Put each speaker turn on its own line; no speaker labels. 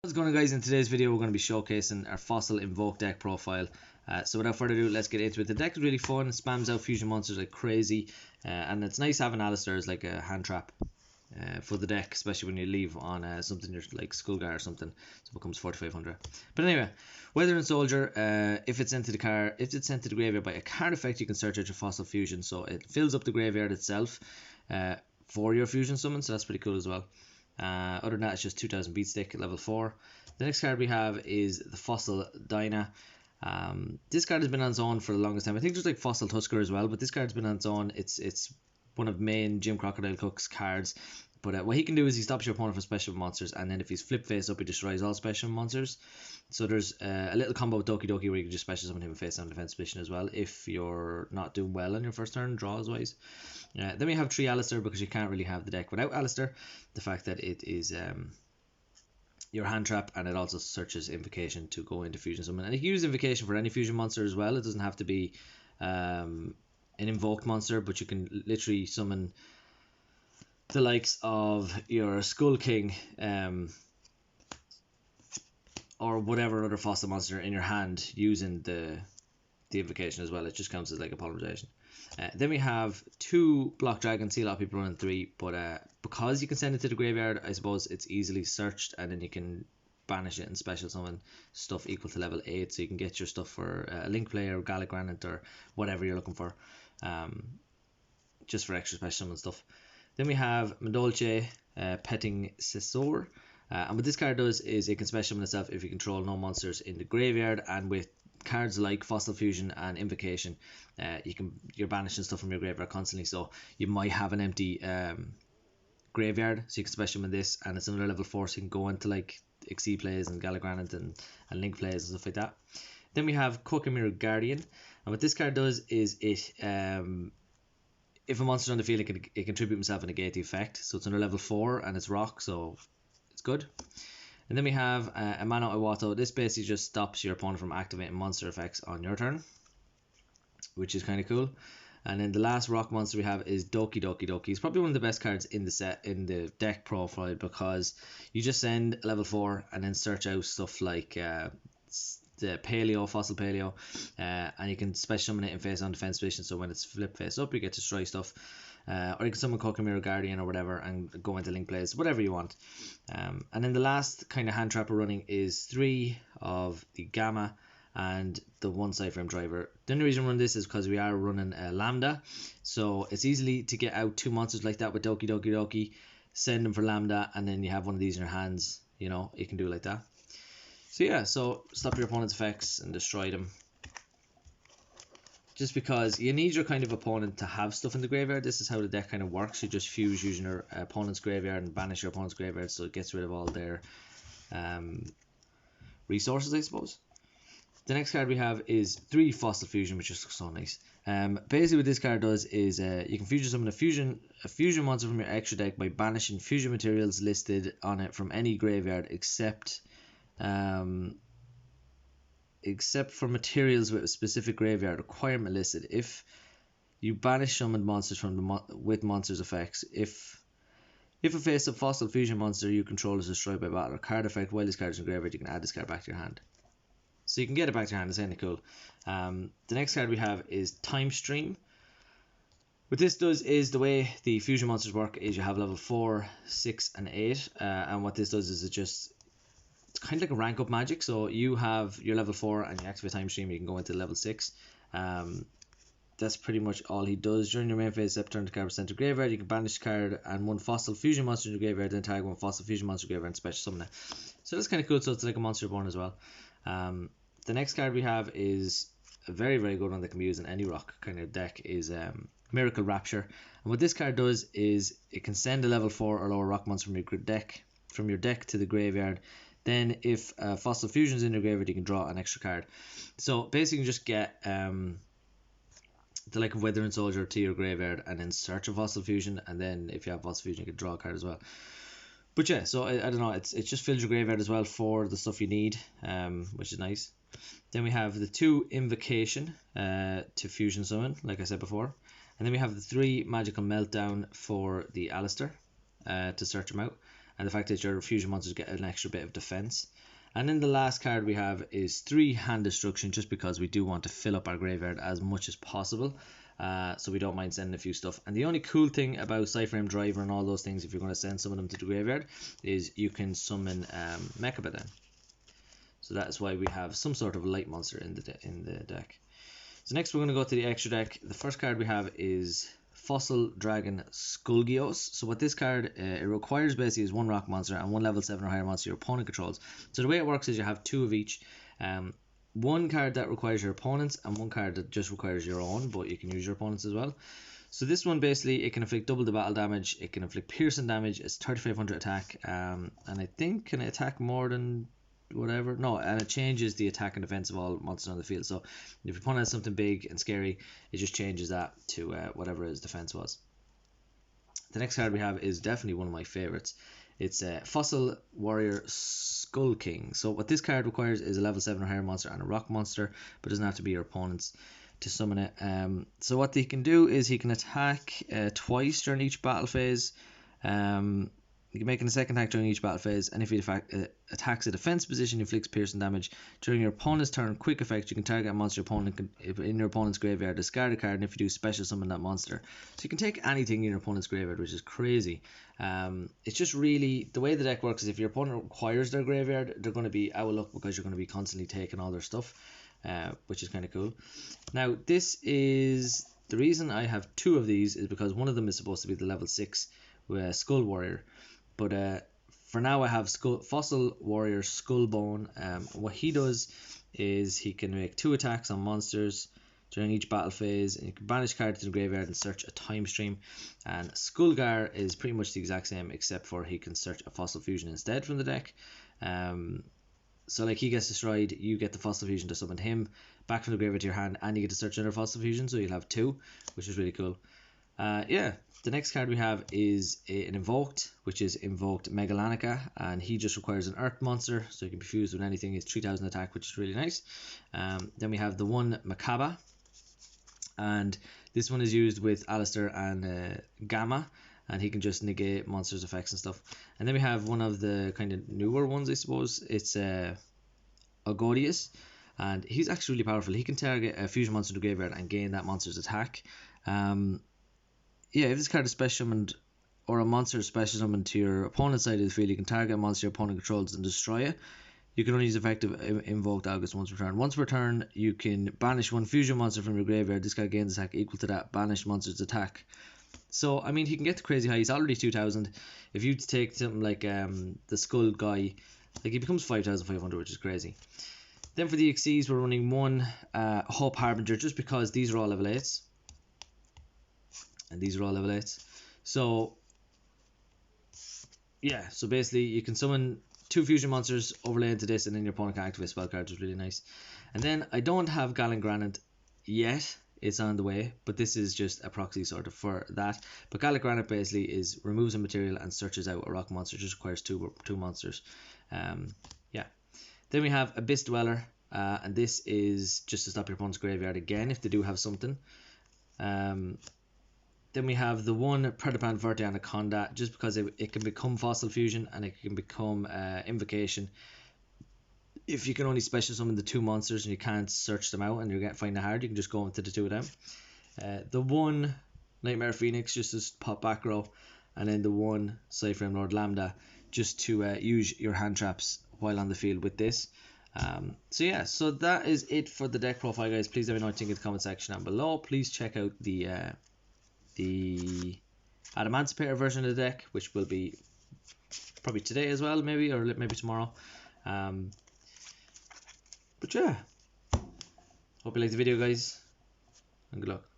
What's going on, guys? In today's video we're going to be showcasing our fossil Invoked deck profile. So without further ado, let's get into it. The deck is really fun, it spams out fusion monsters like crazy, and it's nice having Alistair as like a hand trap for the deck, especially when you leave on something like Skullgar or something, so it becomes 4500. But anyway, Weathering Soldier, if it's sent to the graveyard by a card effect, you can search out your fossil fusion, so it fills up the graveyard itself for your fusion summon, so that's pretty cool as well. Other than that, it's just 2000 beat stick at level 4. The next card we have is the Fossil Dyna. This card has been on its own for the longest time. I think there's like Fossil Tusker as well, but this card's been on its own. It's one of main Jim Crocodile Cook's cards. But what he can do is he stops your opponent from special monsters, and then if he's flip face up, he destroys all special monsters. So there's a little combo with Doki Doki where you can just special summon him face down defense position as well if you're not doing well on your first turn, draws wise. Then we have 3 Alistair because you can't really have the deck without Alistair. The fact that it is your hand trap, and it also searches Invocation to go into fusion summon. And you can use Invocation for any fusion monster as well. It doesn't have to be an invoked monster, but you can literally summon the likes of your Skull King or whatever other fossil monster in your hand using the invocation as well. It just counts as like a polymerization. Then we have 2 Block Dragon. See a lot of people running 3, but because you can send it to the graveyard, I suppose it's easily searched, and then you can banish it and special summon stuff equal to level 8, so you can get your stuff for a Link Player or Gallic Granite or whatever you're looking for, just for extra special summon stuff. Then we have Madolche, Petting Sesor. And what this card does is it can special summon itself if you control no monsters in the graveyard, and with cards like Fossil Fusion and Invocation, you're banishing stuff from your graveyard constantly, so you might have an empty graveyard, so you can special summon this, and it's another level 4, so you can go into like Exceed plays and Gallic Granite and Link plays and stuff like that. Then we have Kokomir Guardian, and what this card does is it if a monster's on the field, it can tribute himself and negate the effect, so it's under level 4 and it's rock, so it's good. And then we have a Mano Iwato. This basically just stops your opponent from activating monster effects on your turn, which is kind of cool. And then the last rock monster we have is Doki Doki Doki. It's probably one of the best cards in the set, in the deck profile, because you just send level 4 and then search out stuff like the Paleo, Fossil Paleo, and you can special summon it in face on defense position, so when it's flip face up you get to destroy stuff, or you can summon Kokomir Guardian or whatever and go into link plays, whatever you want. And then the last kind of hand trap we're running is 3 of the Gamma and the 1 Cypherm Driver. The only reason we're running this is because we are running a Lambda, so it's easily to get out 2 monsters like that with Doki Doki Doki, send them for Lambda, and then you have one of these in your hands, you know, you can do it like that. So yeah, so stop your opponent's effects and destroy them. Just because you need your kind of opponent to have stuff in the graveyard. This is how the deck kind of works. You just fuse using your opponent's graveyard and banish your opponent's graveyard, so it gets rid of all their resources, I suppose. The next card we have is 3 Fossil Fusion, which is so nice. Basically what this card does is you can fusion summon a fusion monster from your extra deck by banishing fusion materials listed on it from any graveyard except for materials with a specific graveyard requirement listed. If you banish summoned monsters from with monsters effects, if a face-up Fossil Fusion monster you control is destroyed by battle or card effect while this card is in graveyard, you can add this card back to your hand. So you can get it back to your hand. It's kind of cool. The next card we have is Time Stream. What this does is, the way the fusion monsters work is you have level 4, 6 and 8, and what this does is it's kind of like a rank up magic. So you have your level 4 and you activate Time Stream, you can go into level 6. That's pretty much all he does. During your main phase, except turn the card percent to graveyard, you can banish the card and 1 Fossil Fusion monster in the graveyard, then tag 1 Fossil Fusion monster graveyard and special summon it. So that's kind of cool. So it's like a monster born as well. The next card we have is a very, very good one that can be used in any rock kind of deck, is Miracle Rapture. And what this card does is it can send a level 4 or lower rock monster from your deck to the graveyard. Then if Fossil Fusion's in your graveyard, you can draw an extra card. So basically you just get the like of Weathering Soldier to your graveyard and then search a Fossil Fusion, and then if you have Fossil Fusion you can draw a card as well. But yeah, so I don't know, it just fills your graveyard as well for the stuff you need, which is nice. Then we have the 2 Invocation to fusion summon, like I said before. And then we have the 3 Magical Meltdown for the Alistair to search him out. and the fact that your fusion monsters get an extra bit of defense. And then the last card we have is 3 Hand Destruction, just because we do want to fill up our graveyard as much as possible. So we don't mind sending a few stuff. And the only cool thing about Cyframe Driver and all those things, if you're going to send some of them to the graveyard, is you can summon Mechaba then. So that's why we have some sort of light monster in the deck. So next we're going to go to the extra deck. The first card we have is Fossil Dragon Skullgios. So what this card, it requires basically is 1 rock monster and 1 level 7 or higher monster your opponent controls. So the way it works is you have 2 of each. 1 card that requires your opponent's and 1 card that just requires your own, but you can use your opponent's as well. So this one basically, it can inflict double the battle damage, it can inflict piercing damage, it's 3500 attack, and I think can it attack more than whatever? No, and it changes the attack and defense of all monsters on the field. So if your opponent has something big and scary, it just changes that to whatever his defense was. The next card we have is definitely one of my favorites. It's Fossil Warrior Skull King. So what this card requires is a level 7 or higher monster and a rock monster, but it doesn't have to be your opponent's to summon it. So what he can do is he can attack twice during each battle phase. You can make a second attack during each battle phase, and if he attacks a defense position, he inflicts piercing damage. During your opponent's turn, quick effect, you can target a monster in your opponent's graveyard, discard a card, and if you do, special summon that monster. So you can take anything in your opponent's graveyard, which is crazy. It's just really, the way the deck works is if your opponent requires their graveyard, they're going to be out of luck because you're going to be constantly taking all their stuff, which is kind of cool. Now, this is, the reason I have 2 of these is because one of them is supposed to be the level 6 Skull Warrior. But for now I have Fossil Warrior Skullbone. What he does is he can make 2 attacks on monsters during each battle phase, and you can banish cards to the graveyard and search a time stream. And Skullgar is pretty much the exact same, except for he can search a Fossil Fusion instead from the deck. So like he gets destroyed, you get the Fossil Fusion to summon him back from the graveyard to your hand, and you get to search another Fossil Fusion, so you'll have 2, which is really cool. Yeah, the next card we have is an Invoked, which is Invoked Megalonica, and he just requires an Earth monster, so he can be fused with anything. It's 3000 attack, which is really nice. Then we have the one Mechaba, and this one is used with Alistair and Gamma, and he can just negate monsters' effects and stuff. And then we have one of the kind of newer ones, I suppose. It's Agodius, and he's actually really powerful. He can target a fusion monster in the graveyard and gain that monster's attack. Yeah, if this card is special summoned or a monster is special summoned to your opponent's side of the field, you can target a monster your opponent controls and destroy it. You can only use effective Invoked August once per turn. Once per turn, you can banish 1 fusion monster from your graveyard. This card gains attack equal to that banished monster's attack. So, I mean, he can get to crazy high. He's already 2000. If you take something like the Skull guy, like he becomes 5500, which is crazy. Then for the XCs, we're running 1 Hope Harbinger, just because these are all level 8s. And these are all level 8s. So, yeah, so basically you can summon 2 fusion monsters, overlay into this, and then your opponent can activate spell cards, which is really nice. And then I don't have Galen Granite yet. It's on the way, but this is just a proxy sort of for that. But Gallic Granite basically is removes a material and searches out a rock monster. It just requires two monsters. Yeah. Then we have Abyss Dweller, and this is just to stop your opponent's graveyard again if they do have something. Then we have the one Predapan Verte Anaconda, just because it can become Fossil Fusion and it can become Invocation. If you can only special summon the 2 monsters and you can't search them out and you find it hard, you can just go into the 2 of them. The one Nightmare Phoenix, just as pop back row, and then the one Cyframe Lord Lambda, just to use your hand traps while on the field with this. So yeah, so that is it for the deck profile, guys. Please let me know what you think in the comment section down below. Please check out the Adamantipator version of the deck, which will be probably today as well, maybe, or maybe tomorrow. But yeah, hope you liked the video, guys, and good luck.